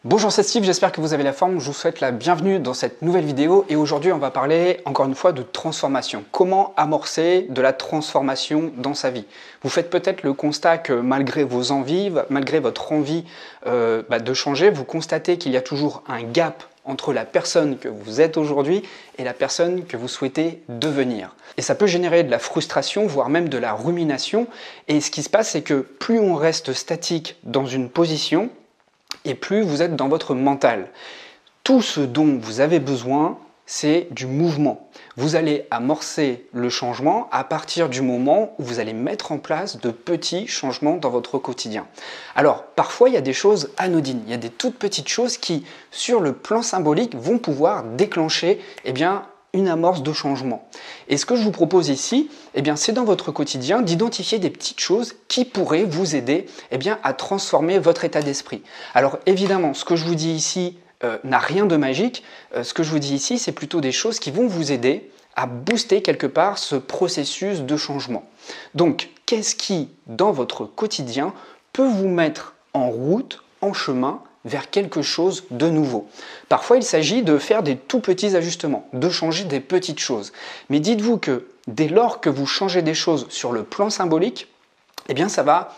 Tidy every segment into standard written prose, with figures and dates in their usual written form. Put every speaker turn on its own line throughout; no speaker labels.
Bonjour, c'est Steve, j'espère que vous avez la forme. Je vous souhaite la bienvenue dans cette nouvelle vidéo et aujourd'hui on va parler encore une fois de transformation. Comment amorcer de la transformation dans sa vie? Vous faites peut-être le constat que malgré vos envies, malgré votre envie de changer, vous constatez qu'il y a toujours un gap entre la personne que vous êtes aujourd'hui et la personne que vous souhaitez devenir. Et ça peut générer de la frustration, voire même de la rumination. Et ce qui se passe, c'est que plus on reste statique dans une position, et plus vous êtes dans votre mental. Tout ce dont vous avez besoin, c'est du mouvement. Vous allez amorcer le changement à partir du moment où vous allez mettre en place de petits changements dans votre quotidien. Alors, parfois, il y a des choses anodines, il y a des toutes petites choses qui, sur le plan symbolique, vont pouvoir déclencher une amorce de changement. Et ce que je vous propose ici, c'est dans votre quotidien d'identifier des petites choses qui pourraient vous aider à transformer votre état d'esprit. Alors évidemment, ce que je vous dis ici n'a rien de magique. Ce que je vous dis ici, c'est plutôt des choses qui vont vous aider à booster quelque part ce processus de changement. Donc, qu'est-ce qui, dans votre quotidien, peut vous mettre en route, en chemin, vers quelque chose de nouveau. Parfois, il s'agit de faire des tout petits ajustements, de changer des petites choses. Mais dites-vous que dès lors que vous changez des choses sur le plan symbolique, ça va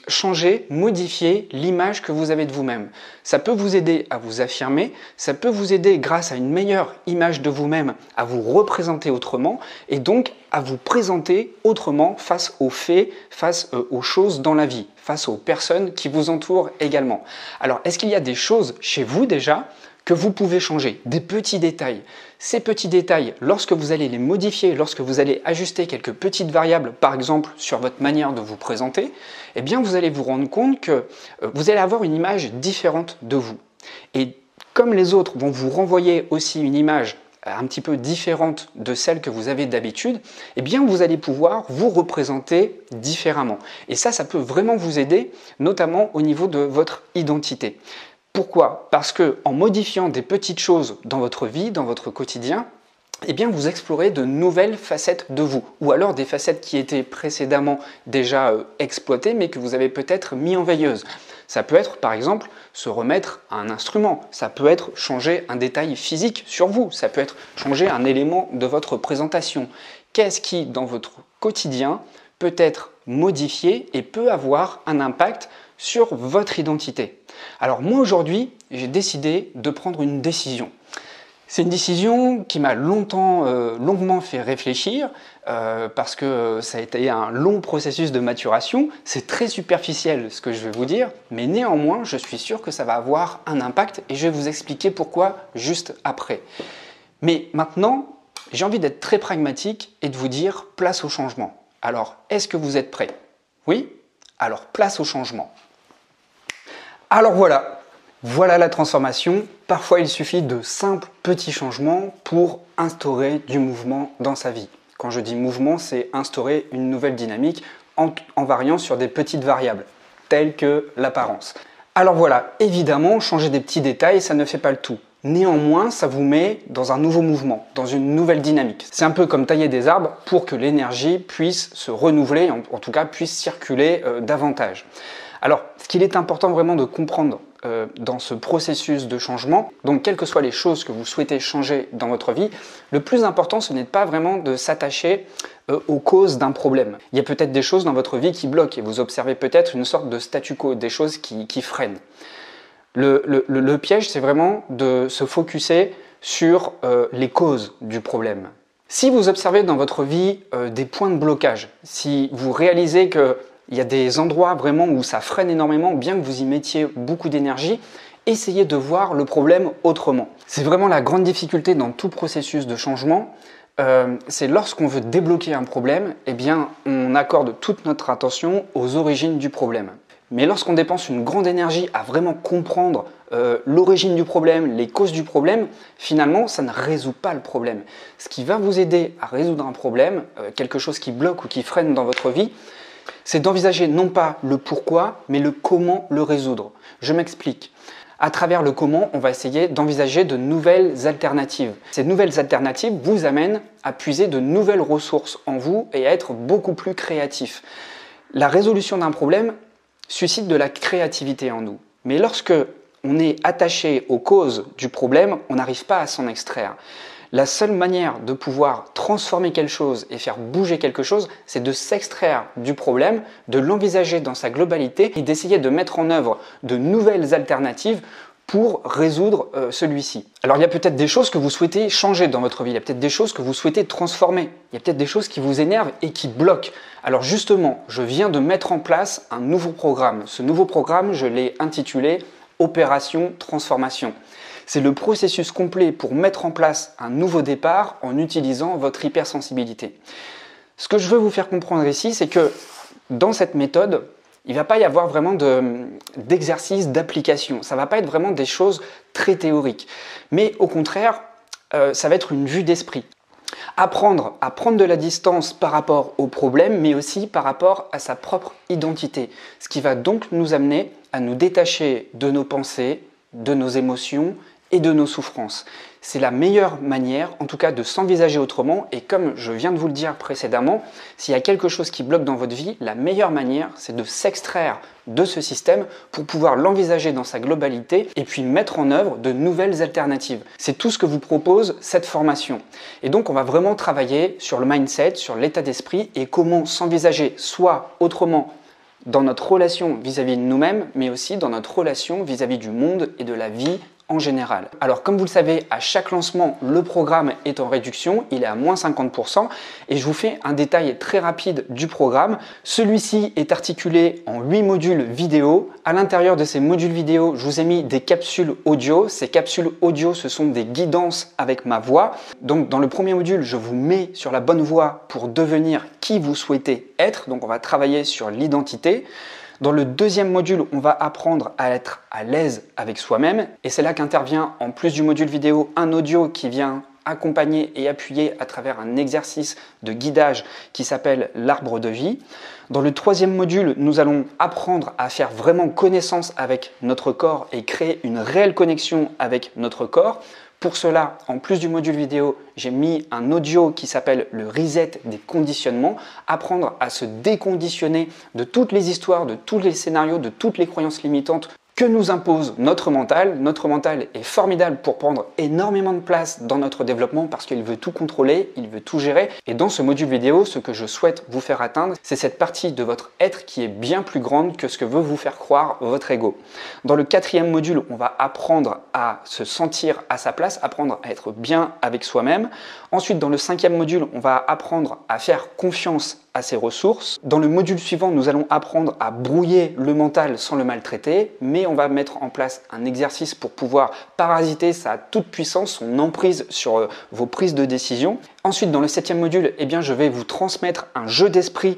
changer, modifier l'image que vous avez de vous-même. Ça peut vous aider à vous affirmer, ça peut vous aider grâce à une meilleure image de vous-même à vous représenter autrement et donc à vous présenter autrement face aux faits, face aux choses dans la vie, face aux personnes qui vous entourent également. Alors, est-ce qu'il y a des choses chez vous déjà que vous pouvez changer, des petits détails? Ces petits détails, lorsque vous allez les modifier, lorsque vous allez ajuster quelques petites variables, par exemple sur votre manière de vous présenter, vous allez vous rendre compte que vous allez avoir une image différente de vous. Et comme les autres vont vous renvoyer aussi une image un petit peu différente de celle que vous avez d'habitude, vous allez pouvoir vous représenter différemment. Et ça peut vraiment vous aider, notamment au niveau de votre identité. Pourquoi? Parce qu'en modifiant des petites choses dans votre vie, dans votre quotidien, vous explorez de nouvelles facettes de vous, ou alors des facettes qui étaient précédemment déjà exploitées, mais que vous avez peut-être mis en veilleuse. Ça peut être, par exemple, se remettre à un instrument, ça peut être changer un détail physique sur vous, ça peut être changer un élément de votre présentation. Qu'est-ce qui, dans votre quotidien, peut être modifié et peut avoir un impact sur votre identité? Alors moi aujourd'hui, j'ai décidé de prendre une décision. C'est une décision qui m'a longuement fait réfléchir parce que ça a été un long processus de maturation. C'est très superficiel ce que je vais vous dire, mais néanmoins, je suis sûr que ça va avoir un impact et je vais vous expliquer pourquoi juste après. Mais maintenant, j'ai envie d'être très pragmatique et de vous dire place au changement. Alors, est-ce que vous êtes prêts? Oui? Alors, place au changement. Alors voilà la transformation. Parfois, il suffit de simples petits changements pour instaurer du mouvement dans sa vie. Quand je dis mouvement, c'est instaurer une nouvelle dynamique en variant sur des petites variables, telles que l'apparence. Alors voilà, évidemment, changer des petits détails, ça ne fait pas le tout. Néanmoins, ça vous met dans un nouveau mouvement, dans une nouvelle dynamique. C'est un peu comme tailler des arbres pour que l'énergie puisse se renouveler, en tout cas puisse circuler davantage. Alors, ce qu'il est important vraiment de comprendre dans ce processus de changement, donc quelles que soient les choses que vous souhaitez changer dans votre vie, le plus important, ce n'est pas vraiment de s'attacher aux causes d'un problème. Il y a peut-être des choses dans votre vie qui bloquent et vous observez peut-être une sorte de statu quo, des choses qui freinent. Le piège, c'est vraiment de se focuser sur les causes du problème. Si vous observez dans votre vie des points de blocage, si vous réalisez qu'il y a des endroits vraiment où ça freine énormément, bien que vous y mettiez beaucoup d'énergie, essayez de voir le problème autrement. C'est vraiment la grande difficulté dans tout processus de changement, c'est lorsqu'on veut débloquer un problème, on accorde toute notre attention aux origines du problème. Mais lorsqu'on dépense une grande énergie à vraiment comprendre l'origine du problème, les causes du problème, finalement, ça ne résout pas le problème. Ce qui va vous aider à résoudre un problème, quelque chose qui bloque ou qui freine dans votre vie, c'est d'envisager non pas le pourquoi, mais le comment le résoudre. Je m'explique. À travers le comment, on va essayer d'envisager de nouvelles alternatives. Ces nouvelles alternatives vous amènent à puiser de nouvelles ressources en vous et à être beaucoup plus créatif. La résolution d'un problème suscite de la créativité en nous. Mais lorsque on est attaché aux causes du problème, on n'arrive pas à s'en extraire. La seule manière de pouvoir transformer quelque chose et faire bouger quelque chose, c'est de s'extraire du problème, de l'envisager dans sa globalité et d'essayer de mettre en œuvre de nouvelles alternatives pour résoudre celui-ci. Alors il y a peut-être des choses que vous souhaitez changer dans votre vie, il y a peut-être des choses que vous souhaitez transformer, il y a peut-être des choses qui vous énervent et qui bloquent. Alors justement, je viens de mettre en place un nouveau programme. Ce nouveau programme, je l'ai intitulé Opération Transformation. C'est le processus complet pour mettre en place un nouveau départ en utilisant votre hypersensibilité. Ce que je veux vous faire comprendre ici, c'est que dans cette méthode, il ne va pas y avoir vraiment d'exercice, d'application. Ça ne va pas être vraiment des choses très théoriques. Mais au contraire, ça va être une vue d'esprit. Apprendre à prendre de la distance par rapport au problème, mais aussi par rapport à sa propre identité. Ce qui va donc nous amener à nous détacher de nos pensées, de nos émotions et de nos souffrances. C'est la meilleure manière, en tout cas, de s'envisager autrement. Et comme je viens de vous le dire précédemment, s'il y a quelque chose qui bloque dans votre vie, la meilleure manière, c'est de s'extraire de ce système pour pouvoir l'envisager dans sa globalité et puis mettre en œuvre de nouvelles alternatives. C'est tout ce que vous propose cette formation. Et donc, on va vraiment travailler sur le mindset, sur l'état d'esprit et comment s'envisager soit autrement dans notre relation vis-à-vis de nous-mêmes, mais aussi dans notre relation vis-à-vis du monde et de la vie en général. Alors comme vous le savez, à chaque lancement, le programme est en réduction, il est à moins 50% et je vous fais un détail très rapide du programme. Celui-ci est articulé en 8 modules vidéo. À l'intérieur de ces modules vidéo, je vous ai mis des capsules audio. Ces capsules audio, ce sont des guidances avec ma voix. Donc dans le premier module, je vous mets sur la bonne voie pour devenir qui vous souhaitez être. Donc on va travailler sur l'identité. Dans le deuxième module, on va apprendre à être à l'aise avec soi-même et c'est là qu'intervient, en plus du module vidéo, un audio qui vient accompagner et appuyer à travers un exercice de guidage qui s'appelle l'arbre de vie. Dans le troisième module, nous allons apprendre à faire vraiment connaissance avec notre corps et créer une réelle connexion avec notre corps. Pour cela, en plus du module vidéo, j'ai mis un audio qui s'appelle le reset des conditionnements, apprendre à se déconditionner de toutes les histoires, de tous les scénarios, de toutes les croyances limitantes que nous impose notre mental. Notre mental est formidable pour prendre énormément de place dans notre développement parce qu'il veut tout contrôler, il veut tout gérer. Et dans ce module vidéo, ce que je souhaite vous faire atteindre, c'est cette partie de votre être qui est bien plus grande que ce que veut vous faire croire votre ego. Dans le quatrième module, on va apprendre à se sentir à sa place, apprendre à être bien avec soi-même. Ensuite, dans le cinquième module, on va apprendre à faire confiance à ses ressources. Dans le module suivant, nous allons apprendre à brouiller le mental sans le maltraiter, mais on va mettre en place un exercice pour pouvoir parasiter sa toute puissance, son emprise sur vos prises de décision. Ensuite, dans le septième module, eh bien, je vais vous transmettre un jeu d'esprit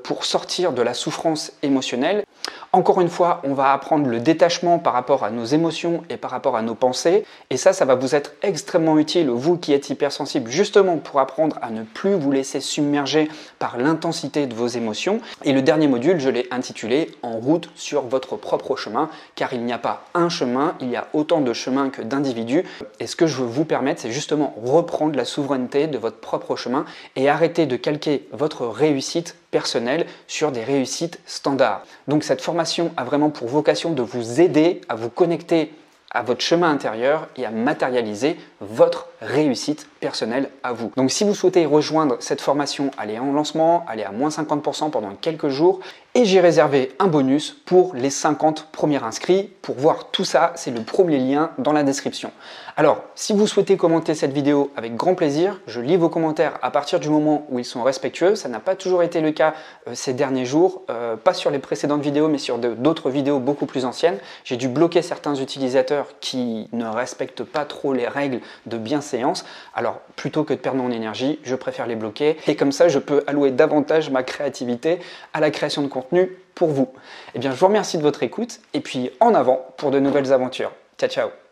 pour sortir de la souffrance émotionnelle. Encore une fois, on va apprendre le détachement par rapport à nos émotions et par rapport à nos pensées. Et ça va vous être extrêmement utile, vous qui êtes hypersensible, justement pour apprendre à ne plus vous laisser submerger par l'intensité de vos émotions. Et le dernier module, je l'ai intitulé « En route sur votre propre chemin », car il n'y a pas un chemin, il y a autant de chemins que d'individus. Et ce que je veux vous permettre, c'est justement reprendre la souveraineté de votre propre chemin et arrêter de calquer votre réussite personnelle sur des réussites standards. Donc cette formation a vraiment pour vocation de vous aider à vous connecter à votre chemin intérieur et à matérialiser votre réussite personnelle à vous. Donc si vous souhaitez rejoindre cette formation, elle est en lancement, elle est à moins 50% pendant quelques jours et j'ai réservé un bonus pour les 50 premiers inscrits. Pour voir tout ça, c'est le premier lien dans la description. Alors, si vous souhaitez commenter cette vidéo avec grand plaisir, je lis vos commentaires à partir du moment où ils sont respectueux. Ça n'a pas toujours été le cas ces derniers jours, pas sur les précédentes vidéos, mais sur d'autres vidéos beaucoup plus anciennes. J'ai dû bloquer certains utilisateurs qui ne respectent pas trop les règles de bienséance. Alors, plutôt que de perdre mon énergie, je préfère les bloquer. Et comme ça, je peux allouer davantage ma créativité à la création de contenu pour vous. Eh bien, je vous remercie de votre écoute et puis en avant pour de nouvelles aventures. Ciao, ciao!